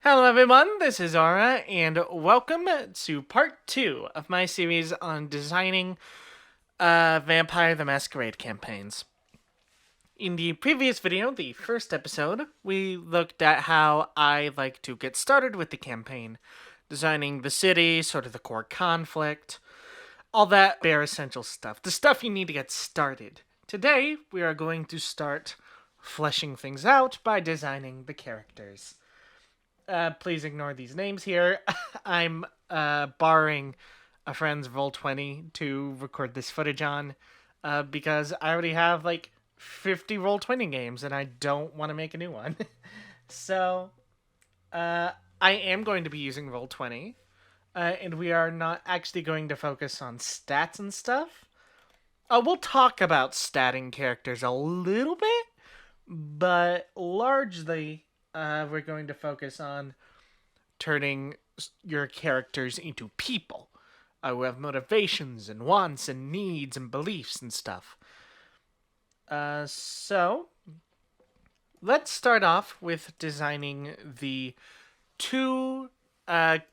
Hello everyone, this is Aura, and welcome to part 2 of my series on designing Vampire the Masquerade campaigns. In the previous video, the first episode, we looked at how I like to get started with the campaign, designing the city, sort of the core conflict, all that bare essential stuff, the stuff you need to get started. Today, we are going to start fleshing things out by designing the characters. Please ignore these names here. I'm borrowing a friend's Roll20 to record this footage on because I already have like 50 Roll20 games and I don't want to make a new one. So I am going to be using Roll20, and we are not actually going to focus on stats and stuff. We'll talk about statting characters a little bit, but largely we're going to focus on turning your characters into people who have motivations and wants and needs and beliefs and stuff. So let's start off with designing the two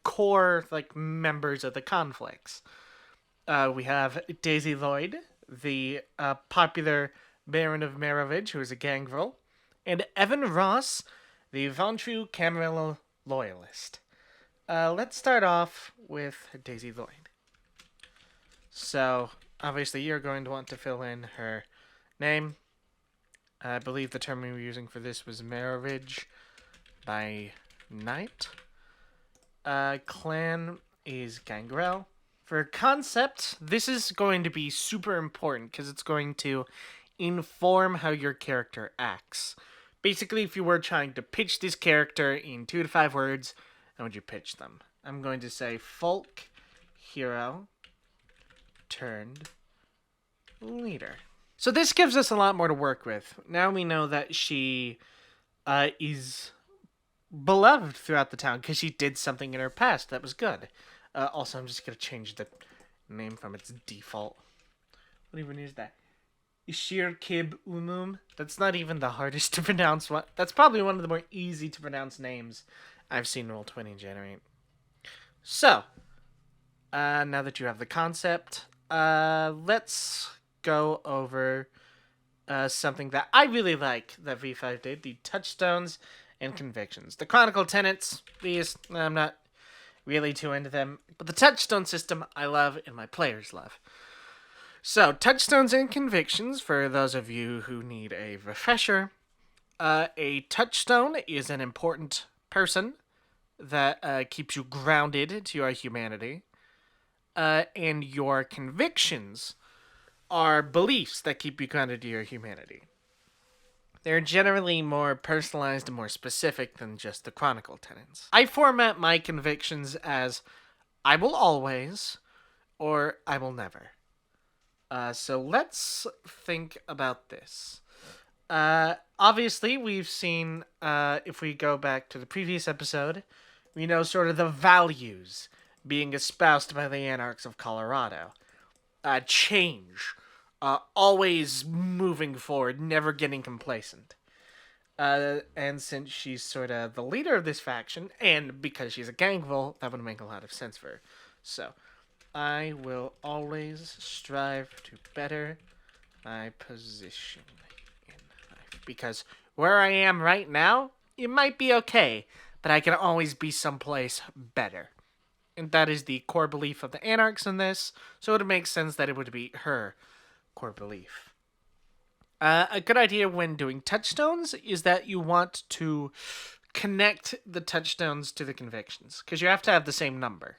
core members of the conflicts. We have Daisy Lloyd, the popular Baron of Marovage, who is a gangrel, and Evan Ross, the Ventrue Camarilla loyalist. Let's start off with Daisy Lloyd. So, obviously, you're going to want to fill in her name. I believe the term we were using for this was Marovage by night. Clan is Gangrel. For concept, this is going to be super important because it's going to inform how your character acts. Basically, if you were trying to pitch this character in 2 to 5 words, how would you pitch them? I'm going to say folk hero turned leader. So this gives us a lot more to work with. Now we know that she is beloved throughout the town because she did something in her past that was good. Also, I'm just going to change the name from its default. What even is that? Ishir Kib Umum. That's not even the hardest to pronounce one. That's probably one of the more easy to pronounce names I've seen Roll20 generate. So, now that you have the concept, let's go over something that I really like that V5 did, the touchstones and convictions. The Chronicle tenets, these, I'm not really too into them, but the touchstone system I love and my players love. So, touchstones and convictions, for those of you who need a refresher, a touchstone is an important person that keeps you grounded to your humanity, and your convictions are beliefs that keep you grounded to your humanity. They're generally more personalized and more specific than just the Chronicle tenets. I format my convictions as I will always or I will never. So let's think about this. Obviously, we've seen, if we go back to the previous episode, we know sort of the values being espoused by the Anarchs of Colorado. Change. Always moving forward, never getting complacent. And since she's sort of the leader of this faction, and because she's a gangrel, that would make a lot of sense for her. So, I will always strive to better my position in life. Because where I am right now, it might be okay, but I can always be someplace better. And that is the core belief of the Anarchs in this, so it would make sense that it would be her core belief. A good idea when doing touchstones is that you want to connect the touchstones to the convictions, because you have to have the same number.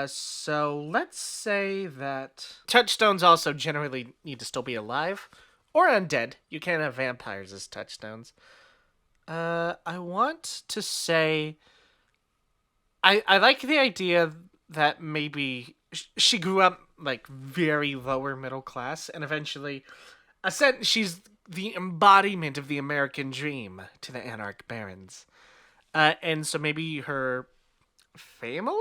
So let's say that touchstones also generally need to still be alive or undead. You can't have vampires as touchstones. I want to say I like the idea that maybe she grew up like very lower middle class and eventually she's the embodiment of the American dream to the Anarch Barons. And so maybe her family?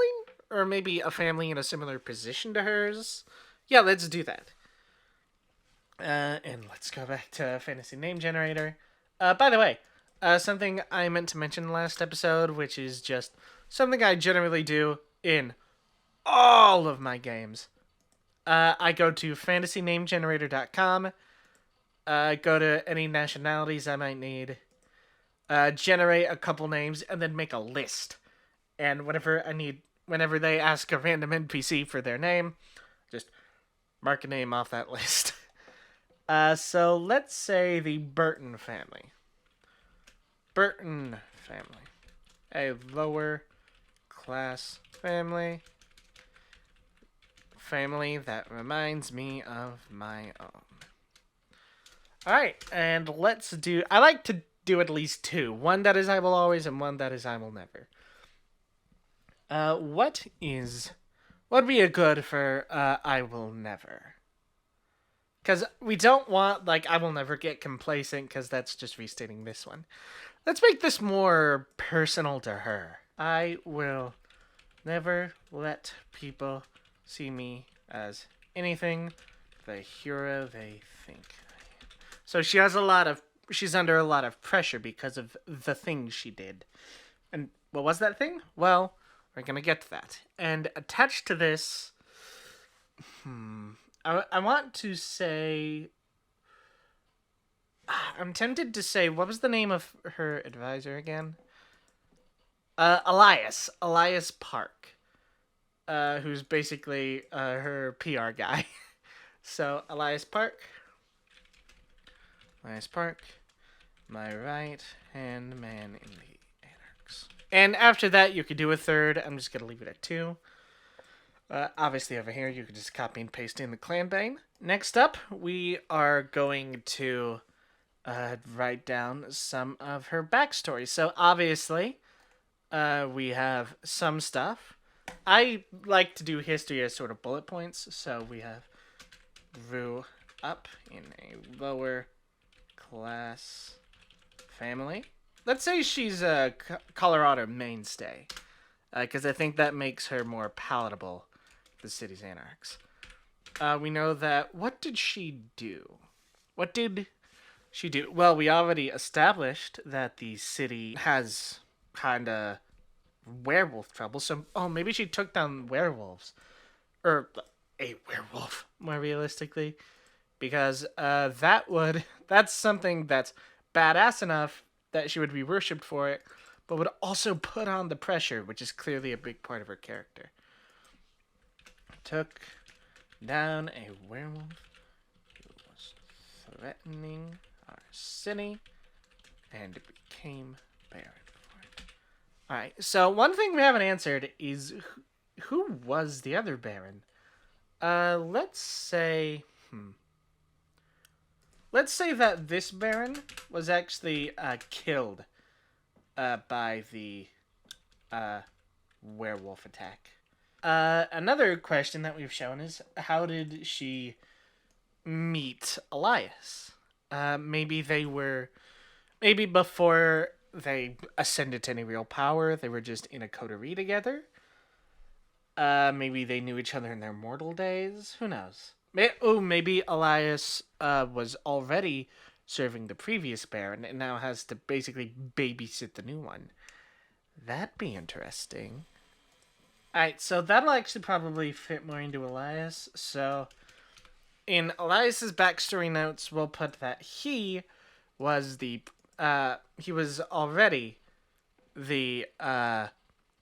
Or maybe a family in a similar position to hers? Yeah, let's do that. And let's go back to Fantasy Name Generator. By the way, Something I meant to mention last episode, which is just something I generally do in all of my games. I go to fantasynamegenerator.com, go to any nationalities I might need, generate a couple names, and then make a list. And whenever they ask a random NPC for their name, just mark a name off that list. So let's say the Burton family. Burton family. A lower class family. Family that reminds me of my own. Alright, and let's do... I like to do at least two. One that is I will always, and one that is I will never. What would be a good for I will never? Because we don't want, like, I will never get complacent, because that's just restating this one. Let's make this more personal to her. I will never let people see me as anything the hero they think I am. So she's under a lot of pressure because of the things she did. And what was that thing? Well, we're gonna get to that. And attached to this, I want to say... I'm tempted to say, what was the name of her advisor again? Elias Park, who's basically her PR guy. So, Elias Park, my right-hand man in the Anarchs. And after that, you could do a third. I'm just going to leave it at 2. Obviously, over here, you could just copy and paste in the clan bane. Next up, we are going to write down some of her backstory. So, obviously, we have some stuff. I like to do history as sort of bullet points. So, we have grew up in a lower class family. Let's say she's a Colorado mainstay, because I think that makes her more palatable to the city's anarchs. We know that... What did she do? Well, we already established that the city has kind of werewolf trouble, so... Oh, maybe she took down werewolves. Or a werewolf, more realistically. Because that's something that's badass enough that she would be worshipped for it, but would also put on the pressure, which is clearly a big part of her character. Took down a werewolf who was threatening our city and became baron for it. Alright, so one thing we haven't answered is who was the other baron? Let's say that this baron was actually killed by the werewolf attack. Another question that we've shown is, how did she meet Elias? Maybe before they ascended to any real power, they were just in a coterie together. Maybe they knew each other in their mortal days. Who knows? Maybe Elias was already serving the previous baron and now has to basically babysit the new one. That'd be interesting. Alright, so that'll actually probably fit more into Elias. So, in Elias's backstory notes, we'll put that he was already the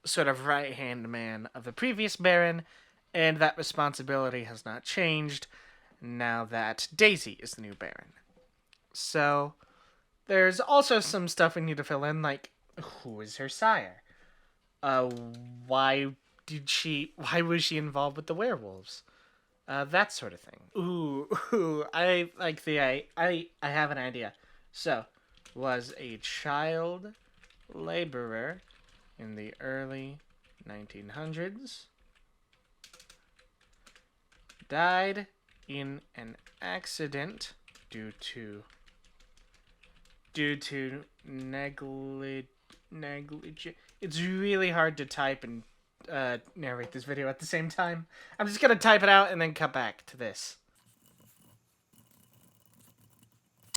sort of right-hand man of the previous baron, and that responsibility has not changed now that Daisy is the new baron. So, there's also some stuff we need to fill in, like, who is her sire? Why was she involved with the werewolves? That sort of thing. I have an idea. So, was a child laborer in the early 1900s. Died in an accident due to negligence. It's really hard to type and narrate this video at the same time. I'm just gonna type it out and then cut back to this.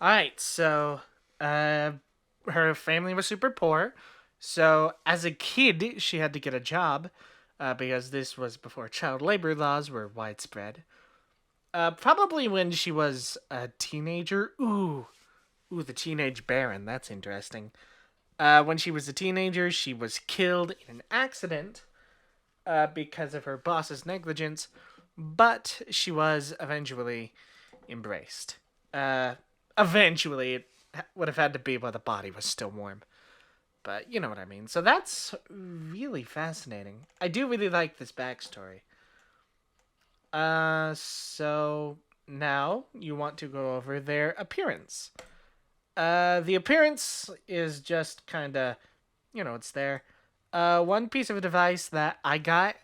Alright, so her family was super poor. So as a kid, she had to get a job because this was before child labor laws were widespread. Probably when she was a teenager. Ooh, the teenage baron. That's interesting. When she was a teenager, she was killed in an accident because of her boss's negligence, but she was eventually embraced. Eventually, it would have had to be while the body was still warm. But you know what I mean. So that's really fascinating. I do really like this backstory. So now you want to go over their appearance. The appearance is just kind of, it's there. One piece of advice that I got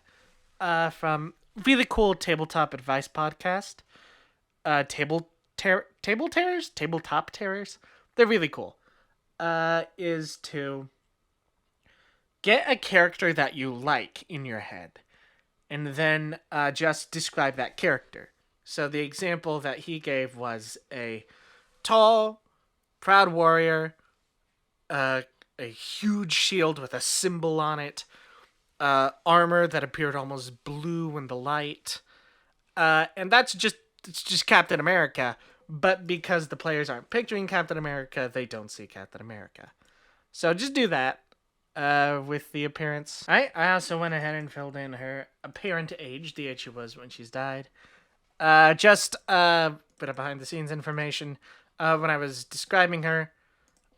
from really cool tabletop advice podcast. Tabletop terrors. They're really cool. Is to get a character that you like in your head, and then just describe that character. So the example that he gave was a tall, proud warrior, a huge shield with a symbol on it, armor that appeared almost blue in the light, and it's just Captain America. But because the players aren't picturing Captain America, they don't see Captain America. So just do that with the appearance. I also went ahead and filled in her apparent age, the age she was when she's died. Just a bit of behind the scenes information. When I was describing her,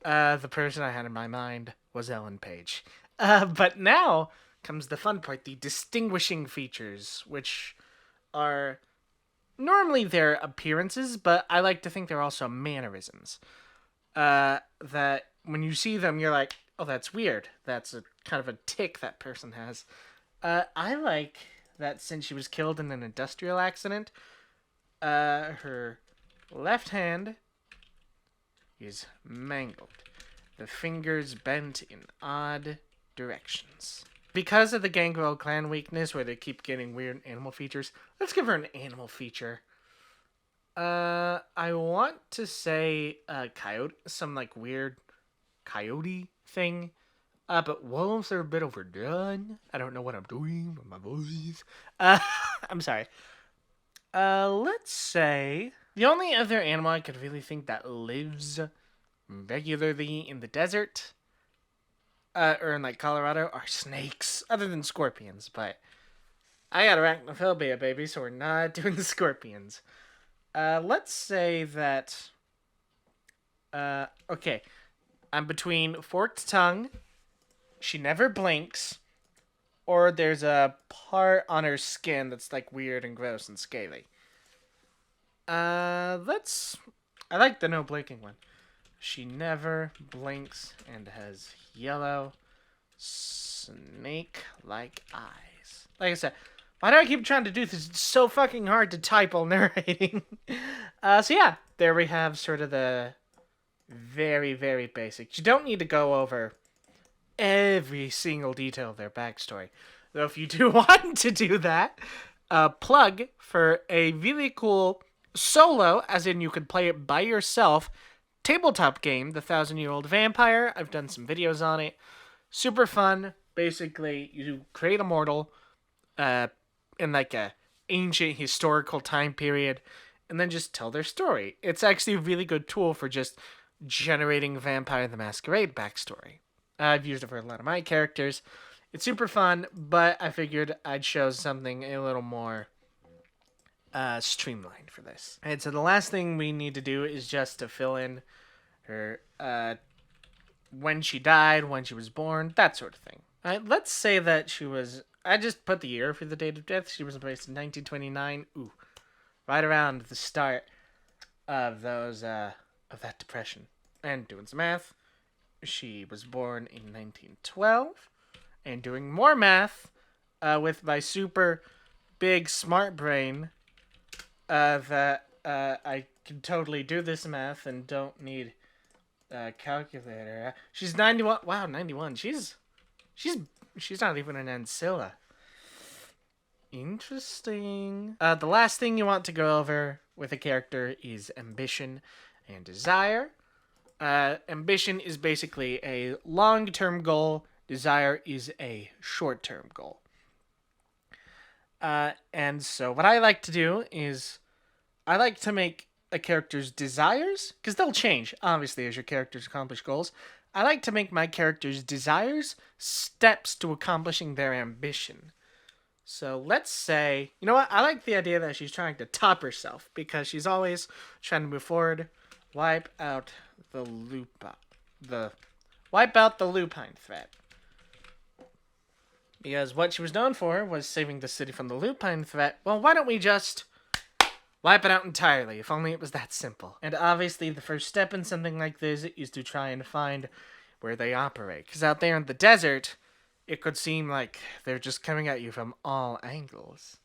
the person I had in my mind was Ellen Page. But now comes the fun part, the distinguishing features, which are normally their appearances, but I like to think they're also mannerisms. That when you see them, you're like, oh, that's weird. That's a kind of a tick that person has. I like that since she was killed in an industrial accident, her left hand is mangled. The fingers bent in odd directions. Because of the Gangrel clan weakness where they keep getting weird animal features, let's give her an animal feature. I want to say coyote, some like weird coyote thing. But wolves are a bit overdone. I don't know what I'm doing with my voice. I'm sorry. Let's say the only other animal I could really think that lives regularly in the desert, or in like Colorado, are snakes, other than scorpions. But I got arachnophobia, baby, so we're not doing the scorpions. Let's say that. Okay, I'm between forked tongue. She never blinks, or there's a part on her skin that's like weird and gross and scaly. I like the no blinking one. She never blinks and has yellow snake-like eyes. Like I said, why do I keep trying to do this? It's so fucking hard to type while narrating. So yeah, there we have sort of the very, very basic. You don't need to go over every single detail of their backstory. Though if you do want to do that, plug for a really cool solo, as in you could play it by yourself, tabletop game, The 1,000-Year-Old Vampire. I've done some videos on it. Super fun. Basically, you create a mortal in like a ancient historical time period, and then just tell their story. It's actually a really good tool for just generating Vampire the Masquerade backstory. I've used it for a lot of my characters. It's super fun, but I figured I'd show something a little more streamlined for this. And so the last thing we need to do is just to fill in her when she died, when she was born, that sort of thing. Let's say that she was... I just put the year for the date of death. She was embraced in 1929. Ooh, right around the start of those of that depression. And doing some math, she was born in 1912. And doing more math with my super big smart brain, that I can totally do this math and don't need a calculator. She's 91. Wow, 91. She's not even an ancilla. Interesting. The last thing you want to go over with a character is ambition and desire. Ambition is basically a long-term goal. Desire is a short-term goal. And so what I like to do is I like to make a character's desires, because they'll change, obviously, as your characters accomplish goals. I like to make my character's desires steps to accomplishing their ambition. So let's say, you know what? I like the idea that she's trying to top herself because she's always trying to move forward. Wipe out the lupine threat. Because what she was known for was saving the city from the lupine threat. Well, why don't we just wipe it out entirely? If only it was that simple. And obviously, the first step in something like this is to try and find where they operate. Because out there in the desert, it could seem like they're just coming at you from all angles.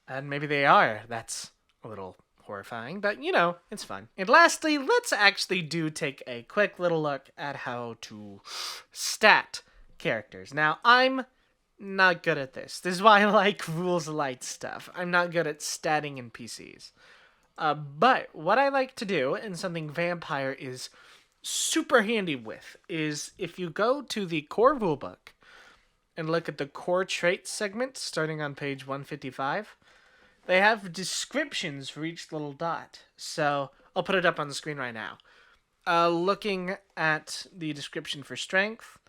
And maybe they are. That's a little horrifying, but you know, it's fun. And lastly, let's actually take a quick little look at how to stat characters. Now, I'm not good at this. This is why I like rules light stuff. I'm not good at statting NPCs. But what I like to do, and something Vampire is super handy with, is if you go to the core rulebook and look at the core traits segment starting on page 155, they have descriptions for each little dot. So I'll put it up on the screen right now. Looking at the description for strength,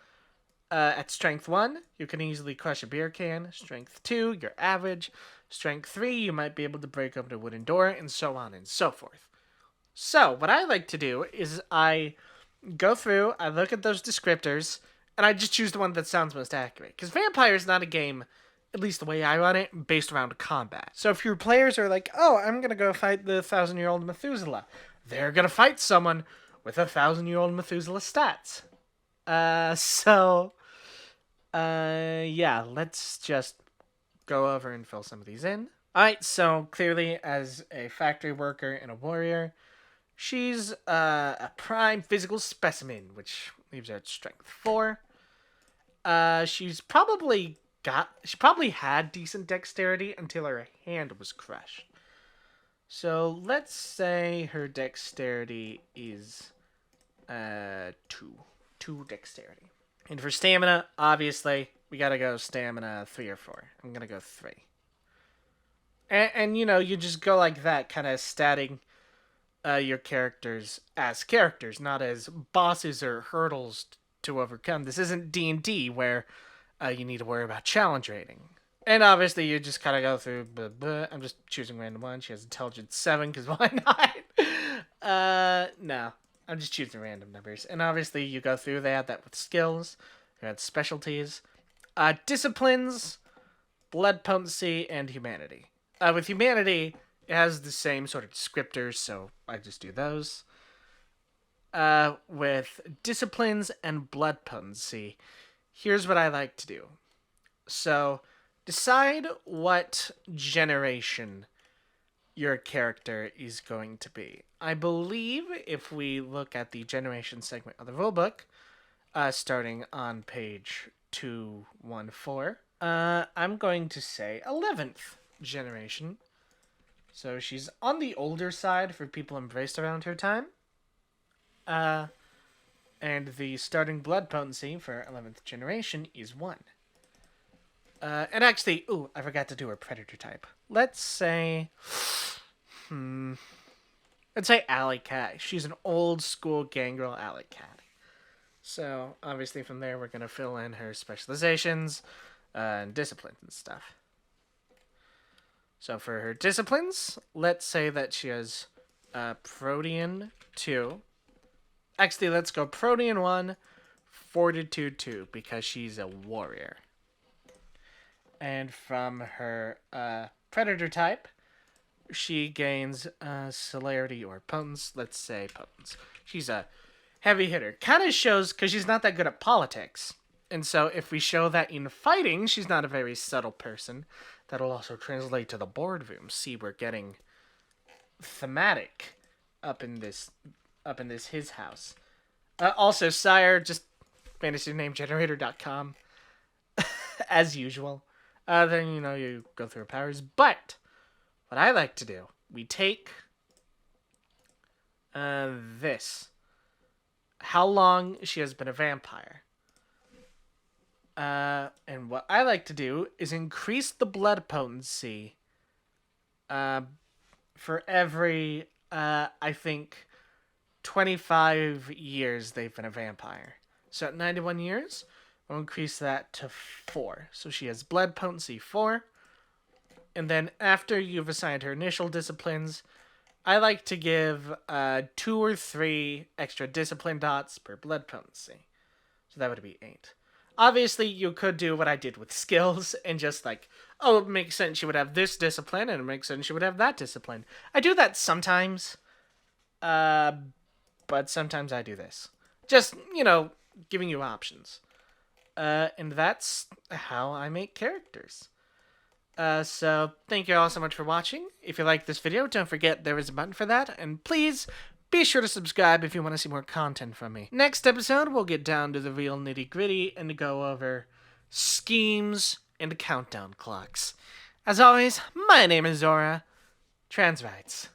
at strength 1, you can easily crush a beer can. Strength 2, your average. Strength 3, you might be able to break open a wooden door, and so on and so forth. So what I like to do is I go through, I look at those descriptors, and I just choose the one that sounds most accurate. Because Vampire is not a game, at least the way I run it, based around combat. So if your players are like, oh, I'm going to go fight the 1,000-year-old Methuselah, they're going to fight someone with 1,000-year-old Methuselah stats. Yeah, let's just go over and fill some of these in. Alright, so clearly as a factory worker and a warrior, she's a prime physical specimen, which leaves her at strength 4. She probably had decent dexterity until her hand was crushed. So let's say her dexterity is 2 dexterity. And for stamina, obviously, we gotta go stamina 3 or 4. I'm gonna go 3. And you know, you just go like that, kind of statting your characters as characters, not as bosses or hurdles to overcome. This isn't D&D where you need to worry about challenge rating. And obviously, you just kind of go through. I'm just choosing random one. She has intelligence 7, because why not? No. I'm just choosing random numbers. And obviously, you go through. They add that with skills. They add specialties. Disciplines, blood potency, and humanity. With humanity, it has the same sort of descriptors, so I just do those. With disciplines and blood potency, here's what I like to do. So, decide what generation your character is going to be. I believe if we look at the generation segment of the rulebook, starting on page 214, I'm going to say 11th generation. So she's on the older side for people embraced around her time. And the starting blood potency for 11th generation is 1. And actually, I forgot to do her predator type. Let's say alley cat. She's an old school gangrel alley cat. So obviously from there we're gonna fill in her specializations and disciplines and stuff. So for her disciplines, let's say that she has Protean 2. Actually, let's go Protean 1, Fortitude 2, because she's a warrior. And from her predator type, she gains celerity or potence. Let's say potence. She's a heavy hitter. Kind of shows, because she's not that good at politics. And so if we show that in fighting, she's not a very subtle person, that'll also translate to the boardroom. See, we're getting thematic up in this his house. Also, Sire, just fantasynamegenerator.com as usual. Then, you know, you go through her powers. But what I like to do, we take this. how long she has been a vampire. And what I like to do is increase the blood potency for every, I think, 25 years they've been a vampire. So at 91 years, I'll increase that to 4. So she has blood potency 4. And then after you've assigned her initial disciplines, I like to give 2 or 3 extra discipline dots per blood potency. So that would be 8. Obviously, you could do what I did with skills and just like, oh, it makes sense she would have this discipline and it makes sense she would have that discipline. I do that sometimes, but sometimes I do this. Just, giving you options. And that's how I make characters. So thank you all so much for watching. If you like this video, don't forget there is a button for that, and please be sure to subscribe if you want to see more content from me. Next episode, we'll get down to the real nitty-gritty and go over schemes and countdown clocks. As always, my name is Zora. Trans rights.